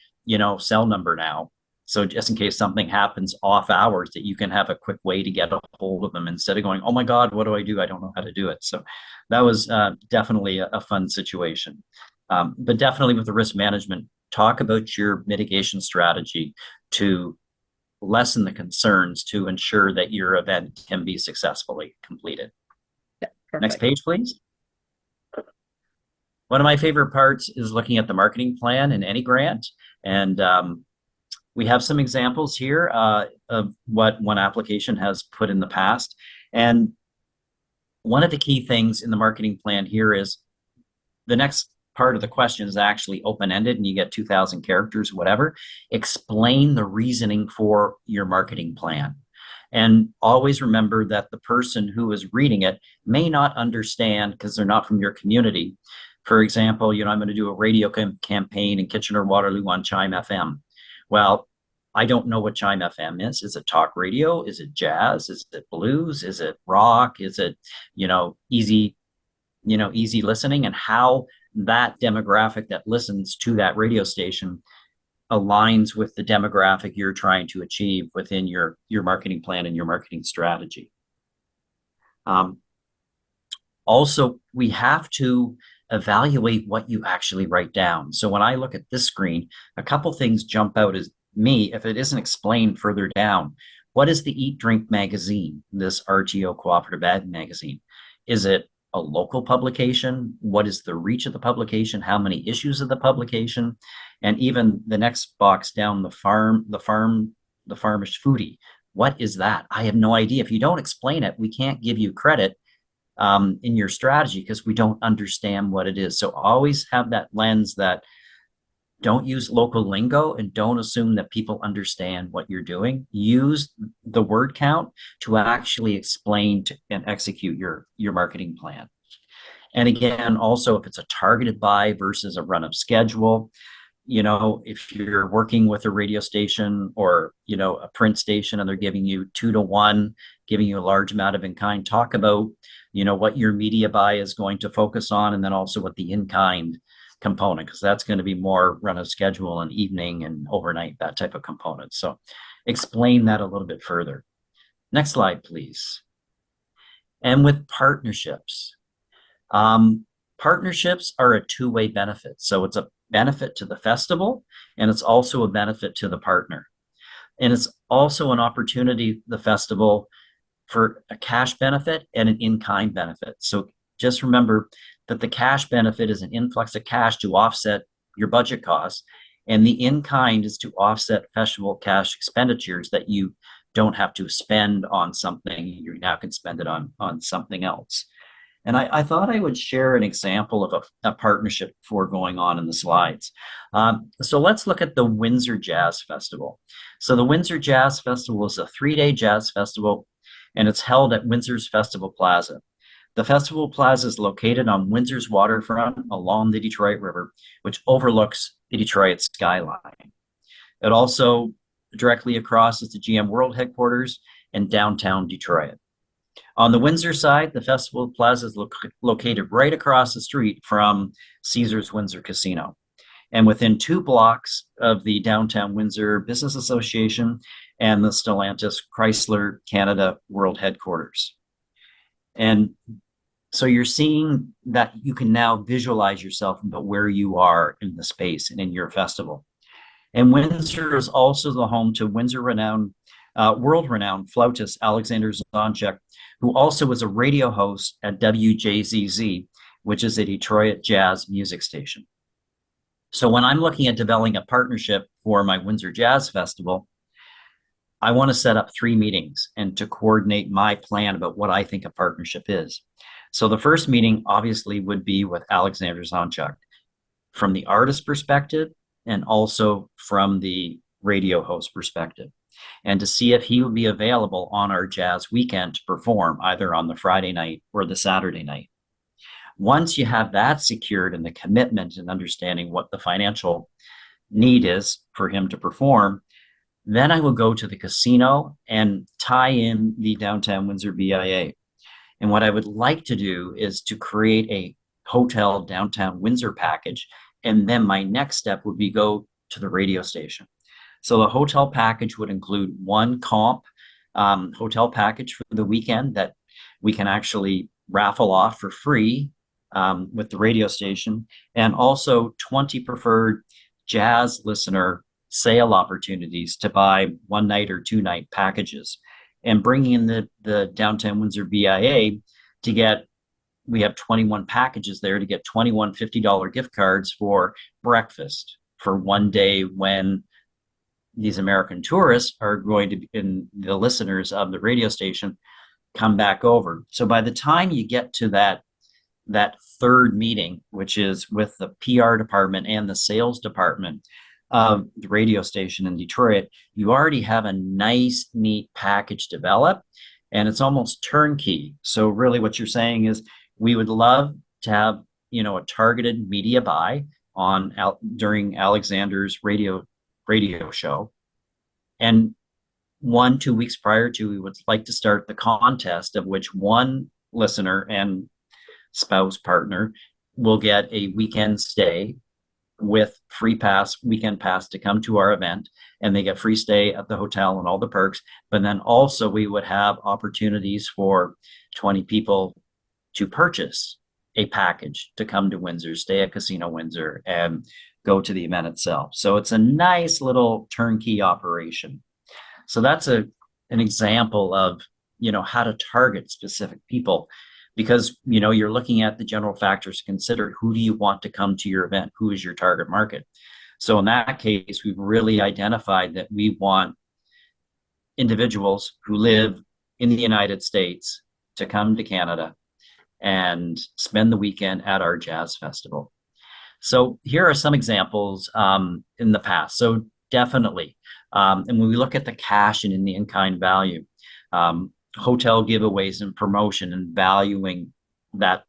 cell number now. So just in case something happens off hours, that you can have a quick way to get a hold of them instead of going, oh my God, what do I do? I don't know how to do it. So that was definitely a fun situation. But definitely with the risk management, talk about your mitigation strategy to lessen the concerns to ensure that your event can be successfully completed. Yeah, next page, please. One of my favorite parts is looking at the marketing plan in any grant. And we have some examples here of what one application has put in the past. And one of the key things in the marketing plan here is the next part of the question is actually open-ended and you get 2,000 characters, whatever, explain the reasoning for your marketing plan. And always remember that the person who is reading it may not understand because they're not from your community. For example, I'm going to do a radio campaign in Kitchener-Waterloo on Chime FM. Well, I don't know what Chime FM is. Is it talk radio? Is it jazz? Is it blues? Is it rock? Is it, easy listening? And how that demographic that listens to that radio station aligns with the demographic you're trying to achieve within your marketing plan and your marketing strategy. Also, we have to evaluate what you actually write down. So when I look at this screen, a couple things jump out as me if it isn't explained further down. What is the Eat Drink magazine, this RTO cooperative ad magazine? Is it a local publication? What is the reach of the publication? How many issues of the publication? And even the next box down, the farmish foodie. What is that? I have no idea. If you don't explain it, we can't give you credit in your strategy because we don't understand what it is. So always have that lens that don't use local lingo and don't assume that people understand what you're doing. Use the word count to actually explain and execute your marketing plan. And again, also if it's a targeted buy versus a run-up schedule, if you're working with a radio station or, a print station and they're giving you 2-to-1, giving you a large amount of in-kind, talk about, what your media buy is going to focus on, and then also what the in-kind component, because that's going to be more run of schedule and evening and overnight, that type of component. So explain that a little bit further. Next slide, please. And with partnerships, partnerships are a two-way benefit. So it's a benefit to the festival and it's also a benefit to the partner. And it's also an opportunity, the festival, for a cash benefit and an in-kind benefit. So just remember that the cash benefit is an influx of cash to offset your budget costs, and the in-kind is to offset festival cash expenditures that you don't have to spend on something. You now can spend it on something else. And I thought I would share an example of a partnership before going on in the slides. So let's look at the Windsor Jazz Festival. So the Windsor Jazz Festival is a 3-day jazz festival, and it's held at Windsor's Festival Plaza. The Festival Plaza is located on Windsor's waterfront along the Detroit River, which overlooks the Detroit skyline. It also directly across is the GM World headquarters in downtown Detroit. On the Windsor side, the Festival Plaza is located right across the street from Caesars Windsor Casino and within 2 blocks of the Downtown Windsor Business Association and the Stellantis Chrysler Canada World headquarters. And so you're seeing that you can now visualize yourself about where you are in the space and in your festival. And Windsor is also the home to world-renowned flautist Alexander Zonchek, who also was a radio host at WJZZ, which is a Detroit jazz music station. So when I'm looking at developing a partnership for my Windsor Jazz Festival, I want to set up 3 meetings and to coordinate my plan about what I think a partnership is. So the first meeting obviously would be with Alexander Zonchuk from the artist perspective and also from the radio host perspective, and to see if he would be available on our jazz weekend to perform either on the Friday night or the Saturday night. Once you have that secured and the commitment and understanding what the financial need is for him to perform, then I will go to the casino and tie in the Downtown Windsor BIA. And what I would like to do is to create a hotel Downtown Windsor package. And then my next step would be go to the radio station. So the hotel package would include 1 comp hotel package for the weekend that we can actually raffle off for free with the radio station, and also 20 preferred jazz listener sale opportunities to buy 1-night or 2-night packages, and bringing in the Downtown Windsor BIA to get, we have 21 packages there to get 21 $50 gift cards for breakfast for one day when these American tourists are going to be, and the listeners of the radio station come back over. So by the time you get to that that third meeting, which is with the PR department and the sales department of the radio station in Detroit, you already have a nice, neat package developed, and it's almost turnkey. So really what you're saying is we would love to have, a targeted media buy on during Alexander's radio show. And 1-2 weeks prior to, we would like to start the contest, of which one listener and spouse partner will get a weekend stay with weekend pass to come to our event, and they get free stay at the hotel and all the perks. But then also we would have opportunities for 20 people to purchase a package to come to Windsor, stay at Casino Windsor, and go to the event itself. So it's a nice little turnkey operation. So that's an example of, how to target specific people, because, you're looking at the general factors considered. Who do you want to come to your event? Who is your target market? So in that case, we've really identified that we want individuals who live in the United States to come to Canada and spend the weekend at our jazz festival. So here are some examples in the past. So definitely, and when we look at the cash and in the in-kind value, hotel giveaways and promotion, and valuing that,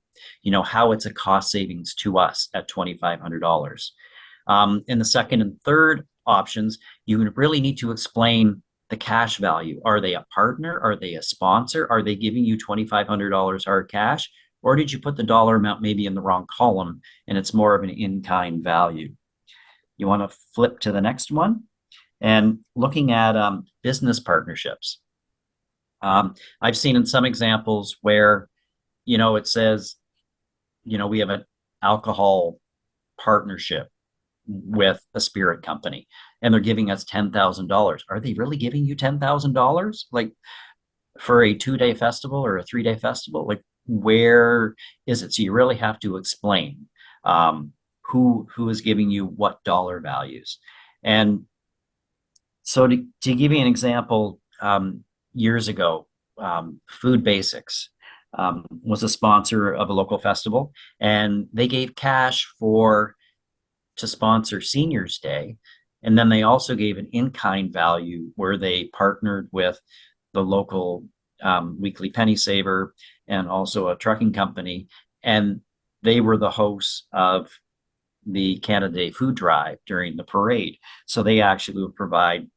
how it's a cost savings to us at $2,500. In the second and third options, you really need to explain the cash value. Are they a partner? Are they a sponsor? Are they giving you $2,500 hard cash? Or did you put the dollar amount maybe in the wrong column and it's more of an in-kind value? You want to flip to the next one, and looking at business partnerships. I've seen in some examples where, it says, we have an alcohol partnership with a spirit company and they're giving us $10,000. Are they really giving you $10,000? Like, for a 2-day festival or a 3-day festival? Like, where is it? So you really have to explain who is giving you what dollar values. And so to give you an example, years ago, Food Basics was a sponsor of a local festival, and they gave cash to sponsor Seniors Day. And then they also gave an in-kind value where they partnered with the local weekly penny saver and also a trucking company. And they were the hosts of the Canada Day food drive during the parade. So they actually would provide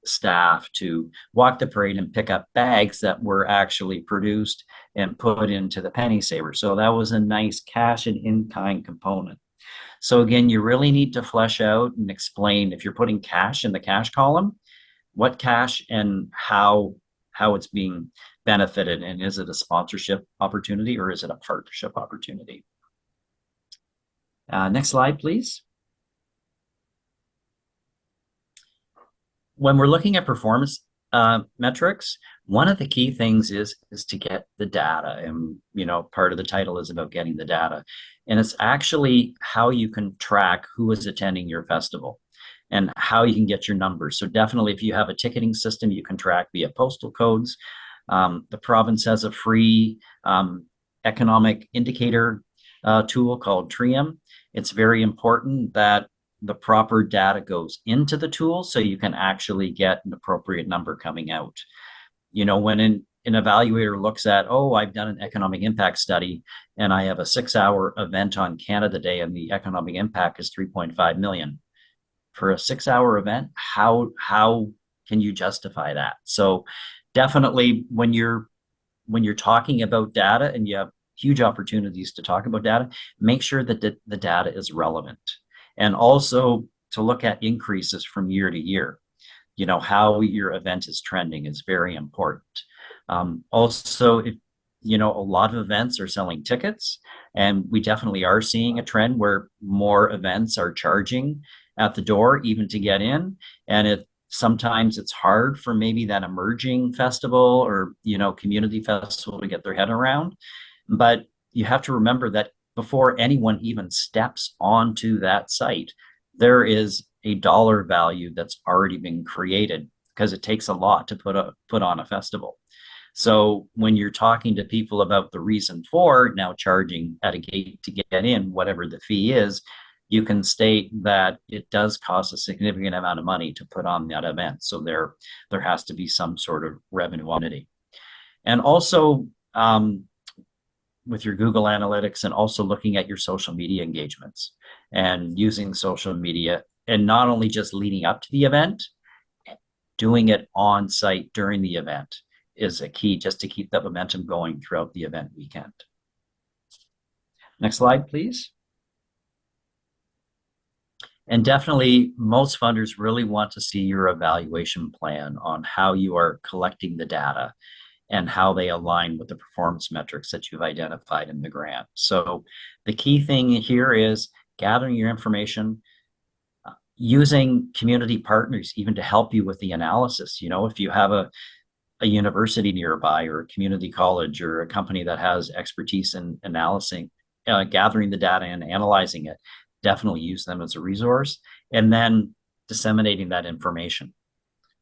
staff to walk the parade and pick up bags that were actually produced and put into the penny saver. So that was a nice cash and in-kind component. So again, you really need to flesh out and explain, if you're putting cash in the cash column, what cash and how it's being benefited, and is it a sponsorship opportunity or is it a partnership opportunity? Next slide, please. When we're looking at performance metrics, one of the key things is to get the data, and part of the title is about getting the data, and it's actually how you can track who is attending your festival and how you can get your numbers. So definitely, if you have a ticketing system, you can track via postal codes. The province has a free economic indicator tool called Trium. It's very important that the proper data goes into the tool so you can actually get an appropriate number coming out. When an evaluator looks at, I've done an economic impact study and I have a 6-hour event on Canada Day and the economic impact is 3.5 million. For a 6-hour event, how can you justify that? So definitely, when you're talking about data and you have huge opportunities to talk about data, make sure that the data is relevant. And also to look at increases from year to year. How your event is trending is very important. Also, if, a lot of events are selling tickets, and we definitely are seeing a trend where more events are charging at the door even to get in. And sometimes it's hard for maybe that emerging festival or, community festival to get their head around. But you have to remember that before anyone even steps onto that site, there is a dollar value that's already been created, because it takes a lot to put on a festival. So when you're talking to people about the reason for now charging at a gate to get in, whatever the fee is, you can state that it does cost a significant amount of money to put on that event. So there has to be some sort of revenue on it. And also with your Google Analytics, and also looking at your social media engagements and using social media, and not only just leading up to the event, doing it on site during the event is a key, just to keep that momentum going throughout the event weekend. Next slide, please. And definitely, most funders really want to see your evaluation plan on how you are collecting the data and how they align with the performance metrics that you've identified in the grant. So the key thing here is gathering your information, using community partners even to help you with the analysis. You know, if you have a university nearby, or a community college, or a company that has expertise in analyzing, gathering the data and analyzing it, definitely use them as a resource. And then disseminating that information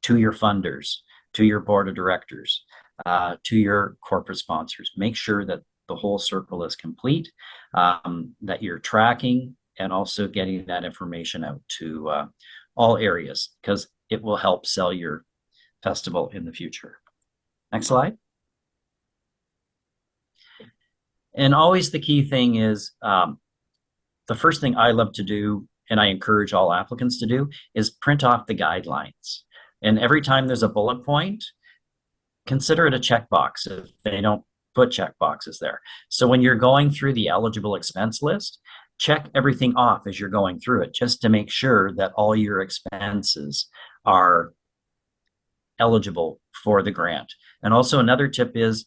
to your funders, to your board of directors, to your corporate sponsors. Make sure that the whole circle is complete, that you're tracking, and also getting that information out to all areas, because it will help sell your festival in the future. Next slide. And always the key thing is, the first thing I love to do, and I encourage all applicants to do, is print off the guidelines. And every time there's a bullet point, consider it a checkbox if they don't put checkboxes there. So when you're going through the eligible expense list, check everything off as you're going through it, just to make sure that all your expenses are eligible for the grant. And also another tip is,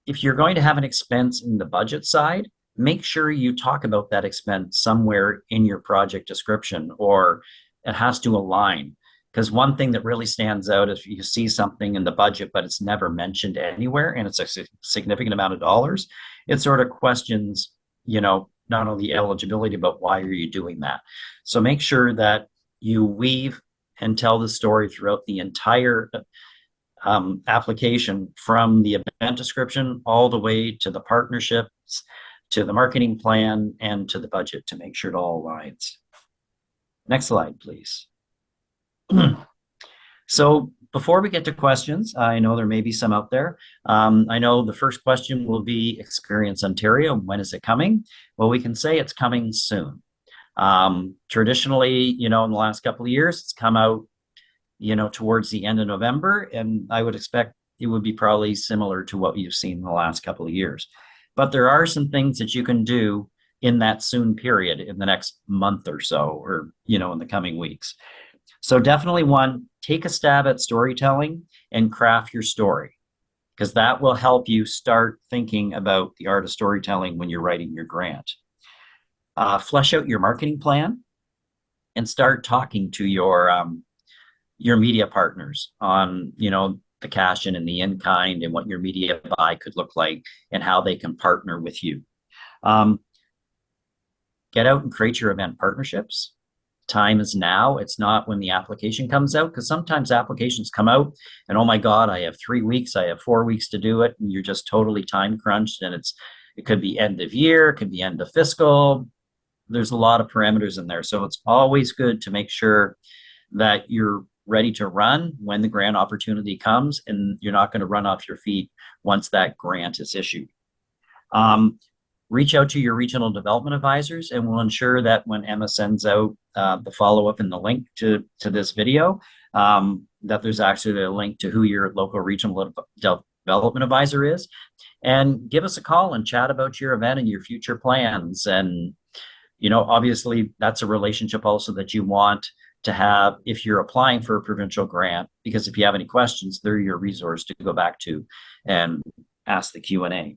if you're going to have an expense in the budget side, make sure you talk about that expense somewhere in your project description, or it has to align. Because one thing that really stands out is if you see something in the budget, but it's never mentioned anywhere, and it's a significant amount of dollars, it sort of questions, you know, not only eligibility, but why are you doing that? So make sure that you weave and tell the story throughout the entire application, from the event description all the way to the partnerships, to the marketing plan, and to the budget, to make sure it all aligns. Next slide, please. So before we get to questions, I know there may be some out there. I know the first question will be Experience Ontario. When is it coming? Well, we can say it's coming soon. Traditionally, you know, in the last couple of years, it's come out, you know, towards the end of November, and I would expect it would be probably similar to what you've seen in the last couple of years. But there are some things that you can do in that soon period, in the next month or so, or, you know, in the coming weeks. So definitely, one, take a stab at storytelling and craft your story, because that will help you start thinking about the art of storytelling when you're writing your grant. Flesh out your marketing plan and start talking to your media partners on, you know, the cash in and the in-kind, and what your media buy could look like, and how they can partner with you. Get out and create your event partnerships. Time is now. It's not when the application comes out, because sometimes applications come out and, oh my God, I have 3 weeks, I have 4 weeks to do it, and you're just totally time crunched, and it could be end of year, it could be end of fiscal. There's a lot of parameters in there. So it's always good to make sure that you're ready to run when the grant opportunity comes, and you're not going to run off your feet once that grant is issued. Reach out to your regional development advisors, and we'll ensure that when Emma sends out the follow-up and the link to this video, that there's actually a link to who your local regional development advisor is. And give us a call and chat about your event and your future plans. And, you know, obviously that's a relationship also that you want to have if you're applying for a provincial grant, because if you have any questions, they're your resource to go back to and ask the Q&A.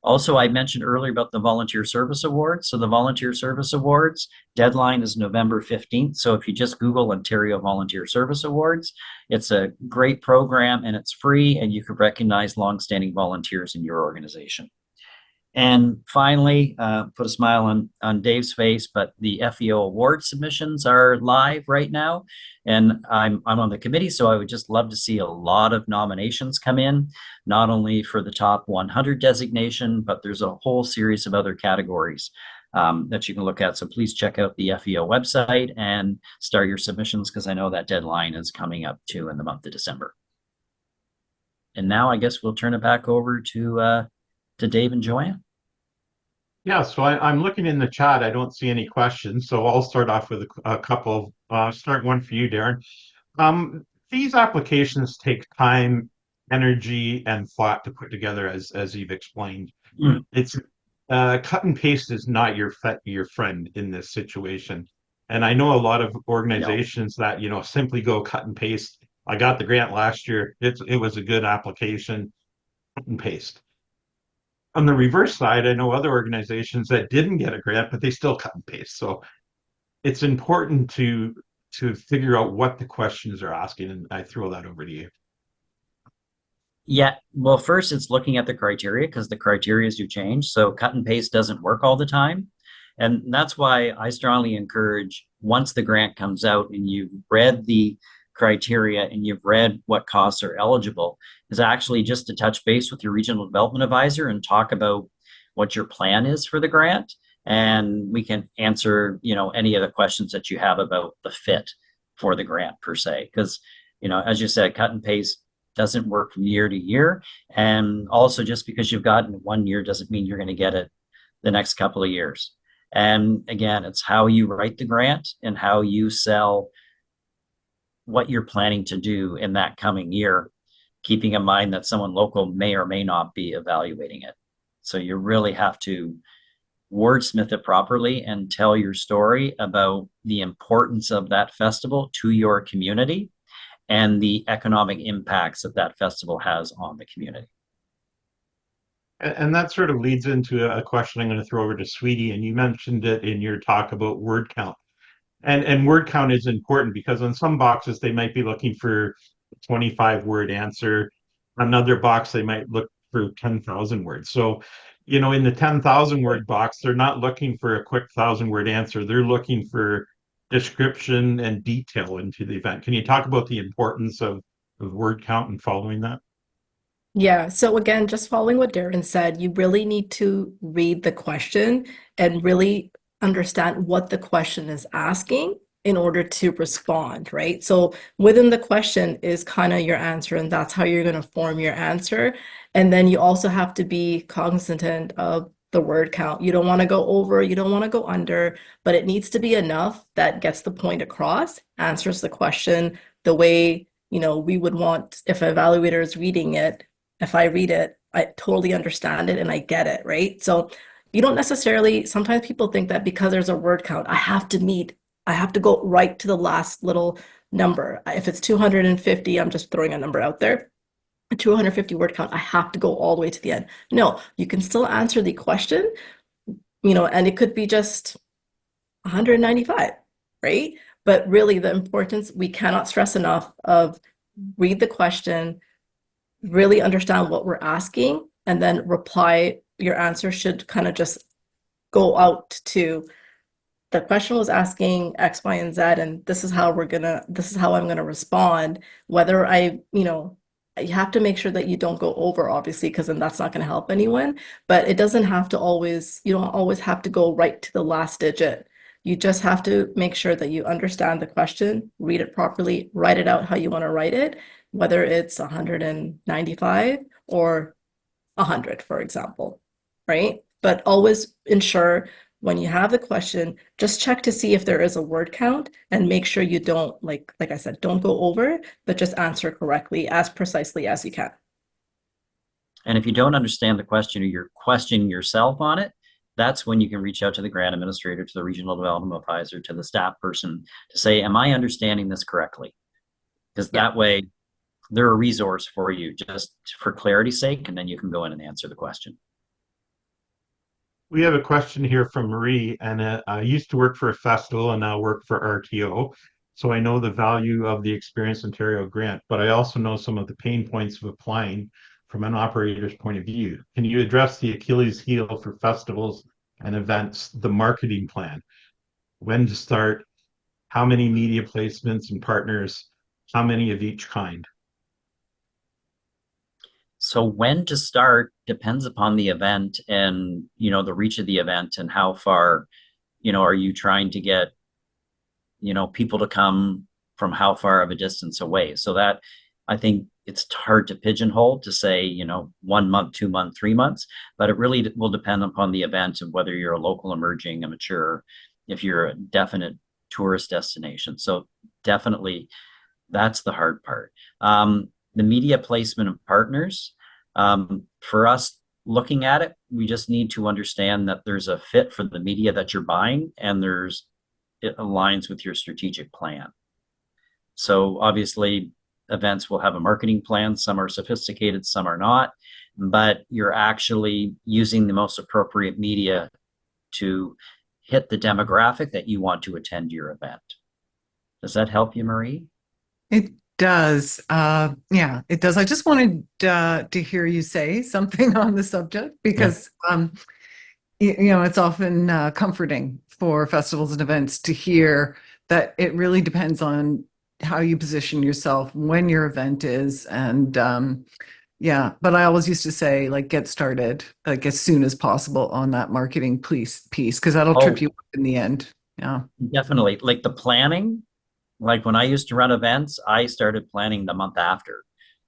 Also, I mentioned earlier about the Volunteer Service Awards. So the Volunteer Service Awards deadline is November 15th. So if you just Google Ontario Volunteer Service Awards, it's a great program, and it's free, and you can recognize longstanding volunteers in your organization. And finally, put a smile on Dave's face, but the FEO award submissions are live right now. And I'm on the committee, so I would just love to see a lot of nominations come in, not only for the top 100 designation, but there's a whole series of other categories that you can look at. So please check out the FEO website and start your submissions, because I know that deadline is coming up too in the month of December. And now I guess we'll turn it back over to Dave and Joanne. Yeah, so I'm looking in the chat. I don't see any questions, so I'll start off with a couple. Start one for you, Darren. These applications take time, energy, and thought to put together, as you've explained. It's cut and paste is not your friend in this situation. And I know a lot of organizations that simply go cut and paste. I got the grant last year. It was a good application, cut and paste. On the reverse side, I know other organizations that didn't get a grant, but they still cut and paste. So it's important to figure out what the questions are asking, and I throw that over to you. Yeah, well, first it's looking at the criteria, because the criteria do change. So cut and paste doesn't work all the time. And that's why I strongly encourage, once the grant comes out and you've read the criteria and you've read what costs are eligible, is actually just to touch base with your regional development advisor and talk about what your plan is for the grant. And we can answer, any of the questions that you have about the fit for the grant per se. Because, as you said, cut and paste doesn't work from year to year. And also, just because you've gotten 1 year doesn't mean you're going to get it the next couple of years. And again, it's how you write the grant and how you sell what you're planning to do in that coming year, keeping in mind that someone local may or may not be evaluating it. So you really have to wordsmith it properly and tell your story about the importance of that festival to your community and the economic impacts that that festival has on the community. And that sort of leads into a question I'm going to throw over to Sweety. And you mentioned it in your talk about word count. And word count is important because on some boxes they might be looking for a 25-word answer. Another box they might look for 10,000 words. So, in the 10,000 word box, they're not looking for a quick 1,000-word answer. They're looking for description and detail into the event. Can you talk about the importance of word count and following that? Yeah, so again, just following what Darren said, you really need to read the question and really understand what the question is asking in order to respond, right? So within the question is kind of your answer, and that's how you're going to form your answer. And then you also have to be cognizant of the word count. You don't want to go over, you don't want to go under, but it needs to be enough that gets the point across, answers the question the way, we would want if an evaluator is reading it. If I read it, I totally understand it and I get it, right? So you don't necessarily, sometimes people think that because there's a word count, I have to go right to the last little number. If it's 250, I'm just throwing a number out there, a 250 word count, I have to go all the way to the end. No, you can still answer the question, and it could be just 195, right? But really the importance, we cannot stress enough of read the question, really understand what we're asking, and then reply. Your answer should kind of just go out to the question was asking X, Y, and Z, and this is how I'm gonna respond. Whether you have to make sure that you don't go over, obviously, because then that's not gonna help anyone. But it doesn't have to always, you don't always have to go right to the last digit. You just have to make sure that you understand the question, read it properly, write it out how you want to write it, whether it's 195 or 100, for example, right? But always ensure when you have the question, just check to see if there is a word count and make sure you don't, like I said, don't go over, but just answer correctly as precisely as you can. And if you don't understand the question or you're questioning yourself on it, that's when you can reach out to the grant administrator, to the regional development advisor, to the staff person to say, am I understanding this correctly? Because that way they're a resource for you just for clarity's sake, and then you can go in and answer the question. We have a question here from Marie, and I used to work for a festival and now work for RTO. So I know the value of the Experience Ontario grant, but I also know some of the pain points of applying from an operator's point of view. Can you address the Achilles heel for festivals and events, the marketing plan? When to start, how many media placements and partners, how many of each kind? So when to start depends upon the event and, the reach of the event and how far, are you trying to get, people to come from how far of a distance away. So that I think it's hard to pigeonhole to say, 1 month, 2 month, 3 months, but it really will depend upon the event and whether you're a local, emerging, a mature, if you're a definite tourist destination. So definitely that's the hard part. The media placement of partners, for us looking at it, we just need to understand that there's a fit for the media that you're buying and it aligns with your strategic plan. So obviously events will have a marketing plan. Some are sophisticated, some are not, but you're actually using the most appropriate media to hit the demographic that you want to attend your event. Does that help you, Marie? It does. Yeah, it does. I just wanted to hear you say something on the subject because, it's often comforting for festivals and events to hear that it really depends on how you position yourself, when your event is, and yeah. But I always used to say, like, get started like as soon as possible on that marketing piece because that'll trip you up in the end. Yeah, Definitely. Like the planning, like when I used to run events, I started planning the month after,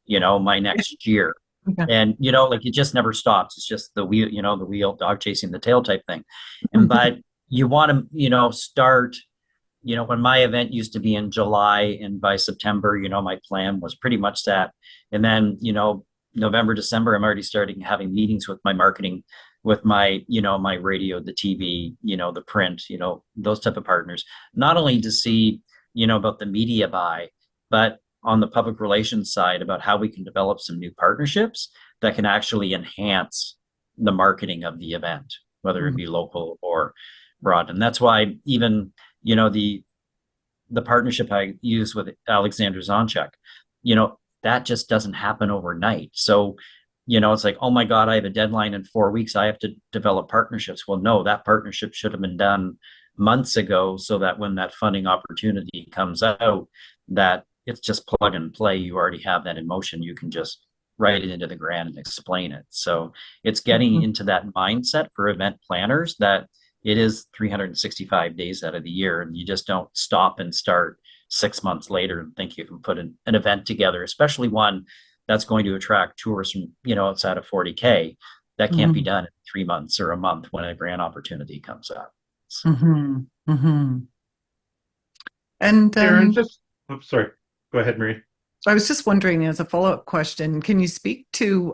my next year. yeah. And, like it just never stops. It's just the wheel, the wheel, dog chasing the tail type thing. But you want to, start, when my event used to be in July and by September, my plan was pretty much set. And then, November, December, I'm already starting having meetings with my marketing, with my, my radio, the TV, the print, those type of partners, not only to see, about the media buy, but on the public relations side about how we can develop some new partnerships that can actually enhance the marketing of the event, whether it be local or broad. And that's why even, the partnership I use with Alexander Zonchek, that just doesn't happen overnight. So, it's like, oh my God, I have a deadline in 4 weeks. I have to develop partnerships. Well, no, that partnership should have been done months ago so that when that funding opportunity comes out, that it's just plug and play. You already have that in motion. You can just write it into the grant and explain it. So it's getting into that mindset for event planners that it is 365 days out of the year, and you just don't stop and start 6 months later and think you can put an event together, especially one that's going to attract tourists from, outside of 40K. That can't be done in 3 months or a month when a grant opportunity comes up. So. And Darren, sorry. Go ahead, Marie. I was just wondering, as a follow-up question, can you speak to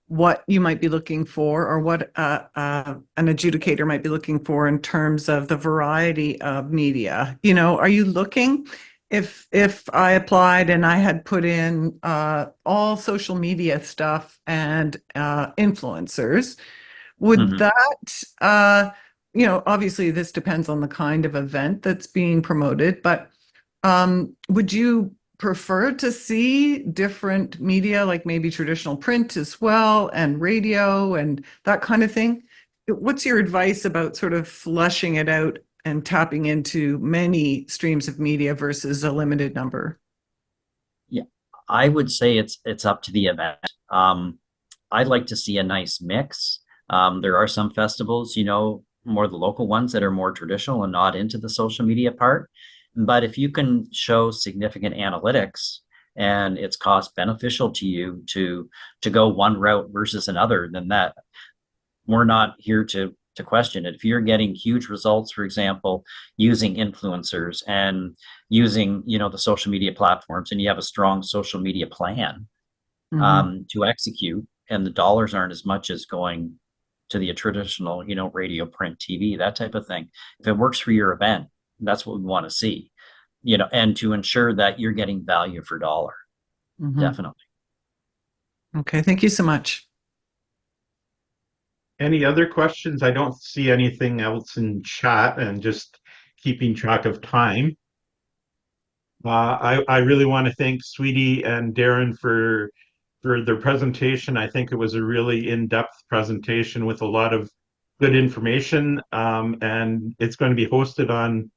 what you might be looking for, or what an adjudicator might be looking for in terms of the variety of media? Are you looking, if I applied and I had put in all social media stuff and influencers, would that, obviously this depends on the kind of event that's being promoted, but would you prefer to see different media, like maybe traditional print as well, and radio and that kind of thing? What's your advice about sort of fleshing it out and tapping into many streams of media versus a limited number? Yeah, I would say it's up to the event. I'd like to see a nice mix. There are some festivals, more the local ones that are more traditional and not into the social media part. But if you can show significant analytics and it's cost beneficial to you to go one route versus another, then that we're not here to question it. If you're getting huge results, for example, using influencers and using, the social media platforms, and you have a strong social media plan to execute, and the dollars aren't as much as going to the traditional, radio, print, TV, that type of thing. If it works for your event, that's what we want to see, and to ensure that you're getting value for dollar. Definitely. Okay, thank you so much. Any other questions? I don't see anything else in chat, and just keeping track of time. I really want to thank Sweety and Darren for for their presentation. I think it was a really in-depth presentation with a lot of good information, and it's going to be hosted on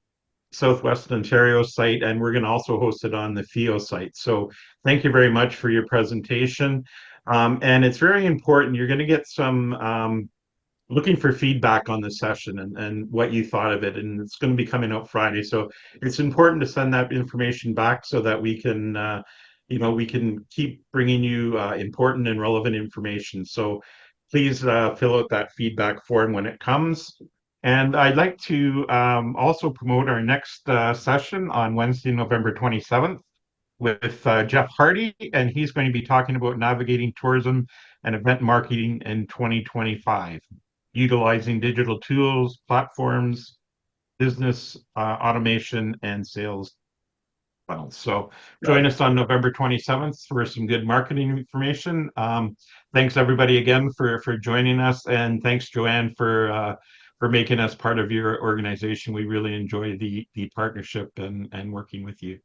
Southwest Ontario site, and we're going to also host it on the FIO site. So thank you very much for your presentation. And it's very important. You're going to get some looking for feedback on the session and what you thought of it. And it's going to be coming out Friday. So it's important to send that information back so that we can, we can keep bringing you important and relevant information. So please fill out that feedback form when it comes. And I'd like to also promote our next session on Wednesday, November 27th with Jeff Hardy, and he's going to be talking about navigating tourism and event marketing in 2025, utilizing digital tools, platforms, business automation, and sales funnels. So join us on November 27th for some good marketing information. Thanks everybody again for joining us, and thanks Joanne for making us part of your organization. We really enjoy the partnership and working with you.